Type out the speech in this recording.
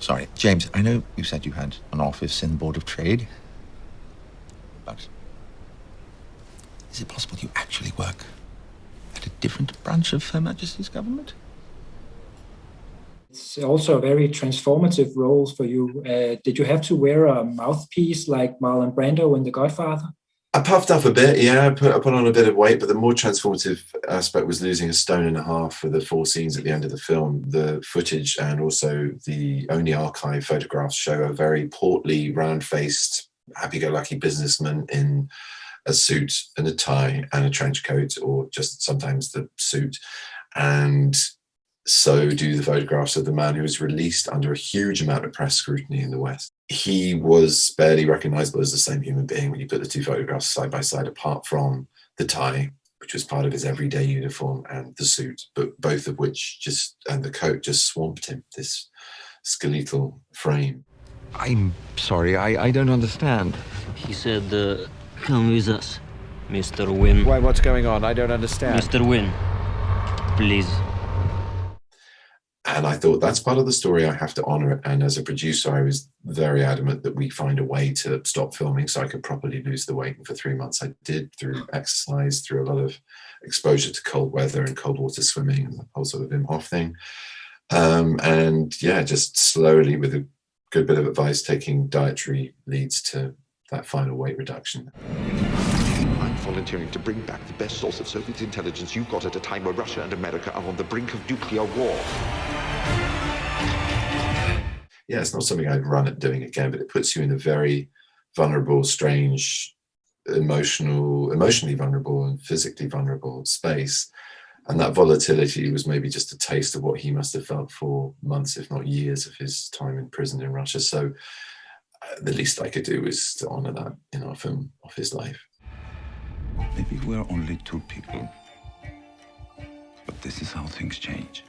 Sorry, James, I know you said you had an office in the Board of Trade, but is it possible you actually work at a different branch of Her Majesty's government? It's also a very transformative role for you. Did you have to wear a mouthpiece like Marlon Brando in The Godfather? I puffed up a bit, yeah. I put on a bit of weight, but the more transformative aspect was losing 1.5 stone for the 4 scenes at the end of the film. The footage and also the only archive photographs show a very portly, round-faced, happy-go-lucky businessman in a suit and a tie and a trench coat, or just sometimes the suit. And so do the photographs of the man who was released under a huge amount of press scrutiny in the West. He was barely recognizable as the same human being when you put the 2 photographs side by side, apart from the tie, which was part of his everyday uniform, and the suit, but both of which and the coat just swamped him, this skeletal frame. I'm sorry, I don't understand. He said, come with us, Mr. Wynne. Why, what's going on? I don't understand. Mr. Wynne, please. And I thought, that's part of the story, I have to honor it. And as a producer, I was very adamant that we find a way to stop filming so I could properly lose the weight. And for 3 months I did, through exercise, through a lot of exposure to cold weather and cold water swimming and the whole sort of Wim Hof thing. And yeah, just slowly, with a good bit of advice, taking dietary leads to that final weight reduction. I'm volunteering to bring back the best source of Soviet intelligence you've got at a time where Russia and America are on the brink of nuclear war. Yeah, it's not something I'd run at doing again, but it puts you in a very vulnerable, strange, emotionally vulnerable and physically vulnerable space. And that volatility was maybe just a taste of what he must have felt for months, if not years, of his time in prison in Russia. So the least I could do was to honor that in our film of his life. Maybe we're only 2 people, but this is how things change.